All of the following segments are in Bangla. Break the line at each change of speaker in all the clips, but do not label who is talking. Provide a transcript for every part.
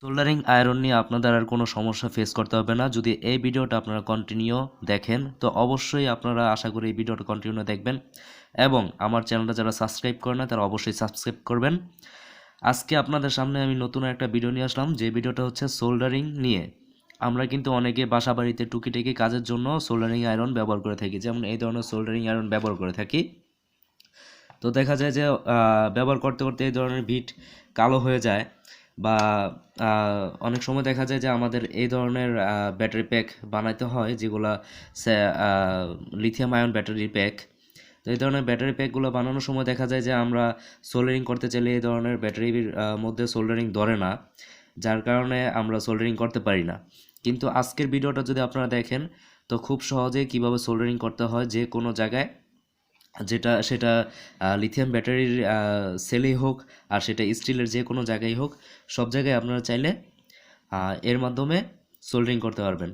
সোল্ডারিং আয়রন নিয়ে আপনাদের আর কোনো সমস্যা ফেস করতে হবে না। যদি এই ভিডিওটা আপনারা কন্টিনিউ দেখেন তো অবশ্যই আপনারা আশা করি এই ভিডিওটা কন্টিনিউ দেখবেন এবং আমার চ্যানেলটা যারা সাবস্ক্রাইব করে না তারা অবশ্যই সাবস্ক্রাইব করবেন। আজকে আপনাদের সামনে আমি নতুন একটা ভিডিও নিয়ে আসলাম, যে ভিডিওটা হচ্ছে সোল্ডারিং নিয়ে। আমরা কিন্তু অনেকে বাসা বাড়িতে টুকিটাকি কাজের জন্য সোল্ডারিং আয়রন ব্যবহার করে থাকি, যেমন এই ধরনের সোল্ডারিং আয়রন ব্যবহার করে থাকি। তো দেখা যায় যে ব্যবহার করতে করতে এই ধরনের বিট কালো হয়ে যায় বা অনেক সময় দেখা যায় যে আমাদের এই ধরনের ব্যাটারি প্যাক বানাইতে হয়, যেগুলা লিথিয়াম আয়ন ব্যাটারি প্যাক। তো এই ধরনের ব্যাটারি প্যাকগুলো বানানোর সময় দেখা যায় যে আমরা সোল্ডারিং করতে চাইলে এই ধরনের ব্যাটারির মধ্যে সোল্ডারিং ধরে না, যার কারণে আমরা সোল্ডারিং করতে পারি না। কিন্তু আজকের ভিডিওটা যদি আপনারা দেখেন তো খুব সহজেই কিভাবে সোল্ডারিং করতে হয় যে কোনো জায়গায়, সেটা লিথিয়াম ব্যাটারির সেলেই হোক আর সেটা স্টিলের যে কোনো জায়গায় হোক, সব জায়গায় আপনারা চাইলে এর মাধ্যমে সোল্ডারিং করতে পারবেন।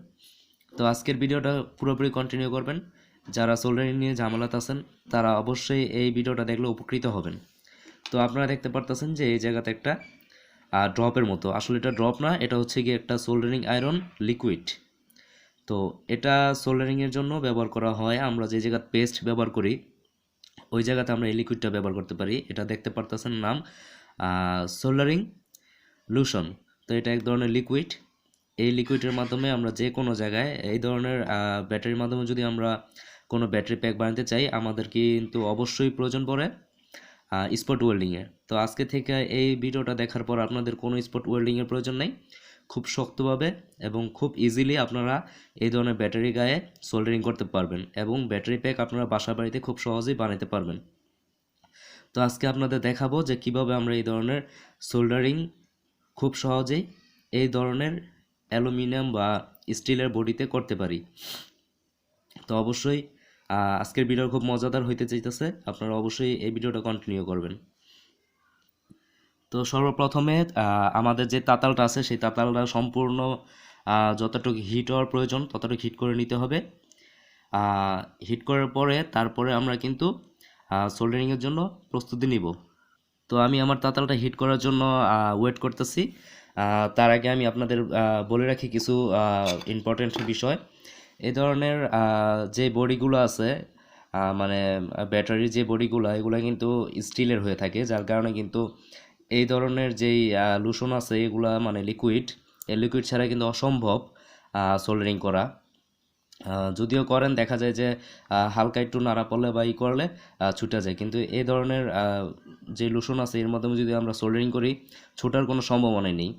তো আজকের ভিডিওটা পুরোপুরি কন্টিনিউ করবেন। যারা সোল্ডারিং নিয়ে ঝামেলাতে আছেন তারা অবশ্যই এই ভিডিওটা দেখলে উপকৃত হবেন। তো আপনারা দেখতে পারতেছেন যে এই জায়গাতে একটা ড্রপের মতো, আসলে এটা ড্রপ না, এটা হচ্ছে গিয়ে একটা সোল্ডারিং আয়রন লিকুইড। তো এটা সোল্ডারিংয়ের জন্য ব্যবহার করা হয়। আমরা যে জায়গায় পেস্ট ব্যবহার করি ওই জায়গাতে আমরা এই লিকুইডটা ব্যবহার করতে পারি। এটা দেখতে পারতেছেন নাম সোল্ডারিং লুশন। তো এটা এক ধরনের লিকুইড। এই লিকুইডের মাধ্যমে আমরা যে কোনো জায়গায় এই ধরনের ব্যাটারির মাধ্যমে যদি আমরা কোনো ব্যাটারি প্যাক বানাতে চাই, আমাদের কিন্তু অবশ্যই প্রয়োজন পড়ে স্পট ওয়েল্ডিংয়ের। তো আজকে থেকে এই ভিডিওটা দেখার পর আপনাদের কোনো স্পট ওয়েল্ডিংয়ের প্রয়োজন নেই। খুব শক্তভাবে এবং খুব ইজিলি আপনারা এই ধরনের ব্যাটারি গায়ে সোল্ডারিং করতে পারবেন এবং ব্যাটারি প্যাক আপনারা বাসা বাড়িতে খুব সহজেই বানাতে পারবেন। তো আজকে আপনাদের দেখাবো যে কিভাবে আমরা এই ধরনের সোল্ডারিং খুব সহজেই এই ধরনের অ্যালুমিনিয়াম বা স্টিলের বডিতে করতে পারি। তো অবশ্যই আজকের ভিডিও খুব মজাদার হইতে চাইতেছে, আপনারা অবশ্যই এই ভিডিওটা কন্টিনিউ করবেন। তো সর্বপ্রথমে আমাদের যে তাতালটা আছে সেই তাতালটা সম্পূর্ণ যতটুকু হিট হওয়ার প্রয়োজন ততটুকু হিট করে নিতে হবে। হিট করার পরে তারপরে আমরা কিন্তু সোল্ডারিংয়ের জন্য প্রস্তুতি নিব। তো আমি আমার তাতালটা হিট করার জন্য ওয়েট করতেছি। তার আগে আমি আপনাদের বলে রাখি কিছু ইম্পর্টেন্ট বিষয়। এই ধরনের যে বডিগুলো আছে মানে ব্যাটারির যে বডিগুলো, এগুলো কিন্তু স্টিলের হয়ে থাকে, যার কারণে কিন্তু এই ধরনের যেই লুশন আছে এগুলা মানে লিকুইড, এই লিকুইড ছাড়া কিন্তু অসম্ভব সোল্ডারিং করা। যদিও করেন দেখা যায় যে হালকা একটু নাড়া পড়লে বা করলে ছুটে যায়, কিন্তু এই ধরনের যে লুশন আছে এর মাধ্যমে যদি আমরা সোল্ডারিং করি ছুটার কোনো সম্ভাবনাই নেই।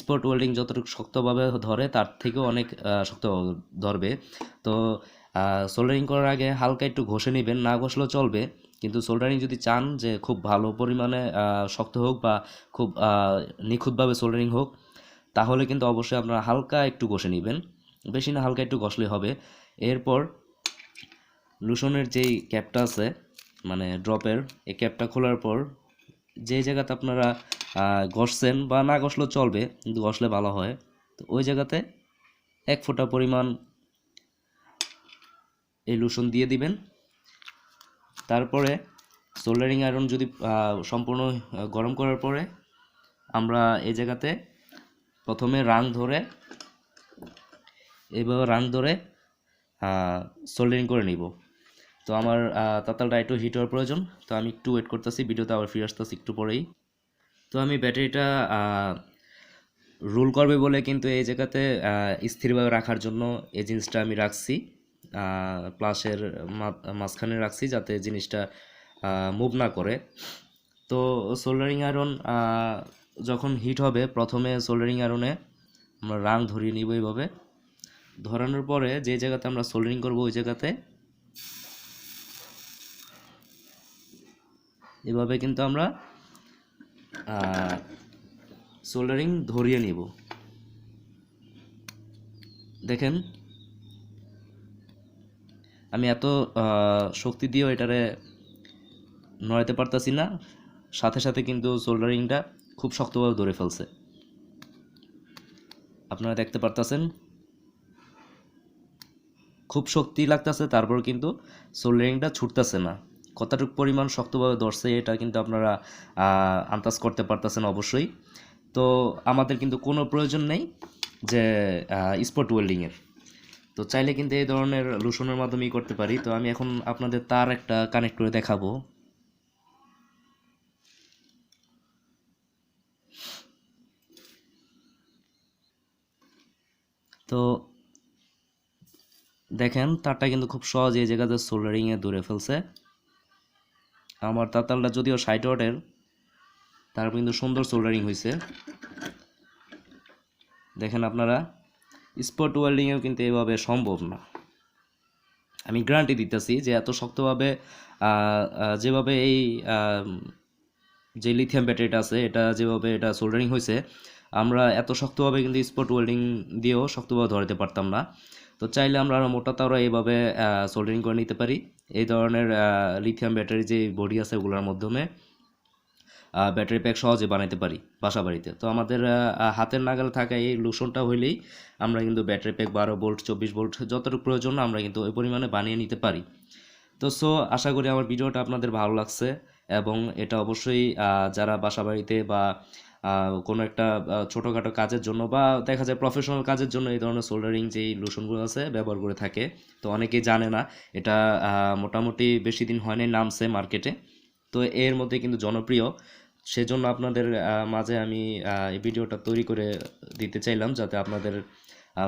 স্পট ওয়েল্ডিং যতটুকু শক্তভাবে ধরে তার থেকেও অনেক শক্তভাবে ধরবে। তো সোল্ডারিং করার আগে হালকা একটু ঘষে নেবেন, না ঘষলেও চলবে, কিন্তু সোল্ডারিং যদি চান যে খুব ভালো পরিমাণে শক্ত হোক বা খুব নিখুঁতভাবে সোল্ডারিং হোক, তাহলে কিন্তু অবশ্যই আপনারা হালকা একটু ঘষে নেবেন, বেশি না হালকা একটু ঘষলে হবে। এরপর লুশনের যেই ক্যাপটা আছে মানে ড্রপের, এই ক্যাপটা খোলার পর যে জায়গাতে আপনারা ঘষছেন বা না ঘষলেও চলবে কিন্তু ঘষলে ভালো হয়, তো ওই জায়গাতে 1 ফোঁটা পরিমাণ এই লুশন দিয়ে দিবেন। তারপরে সোল্ডারিং আয়রন যদি সম্পূর্ণ গরম করার পরে আমরা এই জায়গাতে প্রথমে রাং ধরে এইভাবে রাং ধরে সোল্ডারিং করে নিব। তো আমার তাতালটা একটু হিট হওয়ার প্রয়োজন, তো আমি একটু ওয়েট করতেছি, ভিডিওতে আবার ফিরে আসতেছি একটু পরেই। তো আমি ব্যাটারিটা রোল করবে বলে কিন্তু এই জায়গাতে স্থিরভাবে রাখার জন্য এই জিনিসটা আমি রাখছি, প্লাসের মাঝখানে রাখছি যাতে জিনিসটা মুভ না করে। তো সোল্ডারিং আয়রন যখন হিট হবে প্রথমে সোল্ডারিং আয়রনে আমরা রাং ধরিয়ে নিব। এইভাবে ধরানোর পরে যে জায়গাতে আমরা সোল্ডারিং করব ওই জায়গাতে এভাবে কিন্তু আমরা সোল্ডারিং ধরিয়ে নিব। দেখেন আমি এত শক্তি দিয়েও এটারে নড়াতে পারতাছি না, সাথে সাথে কিন্তু সোল্ডারিংটা খুব শক্তভাবে ধরে ফেলছে, আপনারা দেখতে পারতেছেন। খুব শক্তি লাগতেছে, তারপর কিন্তু সোল্ডারিংটা ছুটতেছে না। কতটুকু পরিমাণ শক্তভাবে ধরছে এটা কিন্তু আপনারা আন্দাজ করতে পারতেছেন অবশ্যই। তো আমাদের কিন্তু কোনো প্রয়োজন নেই যে স্পট ওয়েল্ডিংয়ের। তো চাইলে কিন্তু এই ধরনের লোশনের মাধ্যমেই করতে পারি। তো আমি এখন আপনাদের তার একটা কানেক্ট করে দেখাবো। তো দেখেন তারটা কিন্তু খুব সহজে এই জায়গাতে সোল্ডারিংয়ে ধরে ফেলছে। আমার তাতালটা যদিও 60 ওয়াটের, তারপর কিন্তু সুন্দর সোল্ডারিং হয়েছে। দেখেন আপনারা, স্পট ওয়েল্ডিংয়েও কিন্তু এভাবে সম্ভব না। আমি গ্যারান্টি দিতেছি যে এত শক্তভাবে যেভাবে এই যে লিথিয়াম ব্যাটারিটা আছে এটা যেভাবে এটা সোল্ডারিং হয়েছে, আমরা এত শক্তভাবে কিন্তু স্পট ওয়েল্ডিং দিয়েও শক্তভাবে ধরাতে পারতাম না। তো চাইলে আমরা আরও মোটা তারও এইভাবে সোল্ডারিং করে নিতে পারি। এই ধরনের লিথিয়াম ব্যাটারি যে বডি আছে ওগুলোর মাধ্যমে ব্যাটারি প্যাক সহজে বানাইতে পারি বাসা বাড়িতে। তো আমাদের হাতের নাগালে থাকা এই লোশনটা হইলেই আমরা কিন্তু ব্যাটারি প্যাক 12 ভোল্ট 24 ভোল্ট যতটুকু প্রয়োজন আমরা কিন্তু ওই পরিমাণে বানিয়ে নিতে পারি। তো আশা করি আমার ভিডিওটা আপনাদের ভালো লাগছে, এবং এটা অবশ্যই যারা বাসা বাড়িতে বা কোনো একটা ছোটোখাটো কাজের জন্য বা দেখা যায় প্রফেশনাল কাজের জন্য এই ধরনের সোল্ডারিং যেই লোশনগুলো আছে ব্যবহার করে থাকে। তো অনেকেই জানে না এটা, মোটামুটি বেশি দিন হয়নি নামছে মার্কেটে। তো এর মধ্যে কিন্তু জনপ্রিয়, সেজন্য আপনাদের মাঝে আমি এই ভিডিওটা তৈরি করে দিতে চাইলাম, যাতে আপনাদের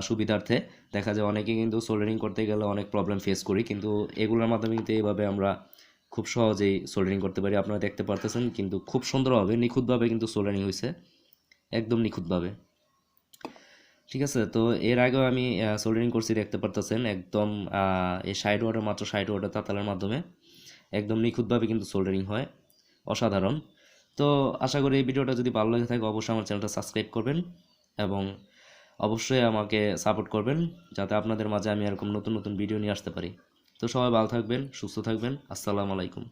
সুবিধার্থে। দেখা যায় অনেকে কিন্তু সোল্ডারিং করতে গেলে অনেক প্রবলেম ফেস করি, কিন্তু এগুলোর মাধ্যমে কিন্তু এইভাবে আমরা খুব সহজেই সোল্ডারিং করতে পারি। আপনারা দেখতে পারতেছেন কিন্তু খুব সুন্দরভাবে নিখুঁতভাবে কিন্তু সোল্ডারিং হয়েছে, একদম নিখুঁতভাবে। ঠিক আছে, তো এর আগেও আমি সোল্ডারিং করছি, দেখতে পারতেছেন একদম এই 60 ওয়াটের, মাত্র 60 ওয়াটের তাতালের মাধ্যমে একদম নিখুঁতভাবে কিন্তু সোল্ডারিং হয়, অসাধারণ। তো আশা করি এই ভিডিওটা যদি ভালো লেগে থাকে অবশ্যই আমার চ্যানেলটা সাবস্ক্রাইব করবেন, এবং অবশ্যই আমাকে সাপোর্ট করবেন, যাতে আপনাদের মাঝে আমি এরকম নতুন নতুন ভিডিও নিয়ে আসতে পারি। তো সবাই ভালো থাকবেন, সুস্থ থাকবেন। আসসালামু আলাইকুম।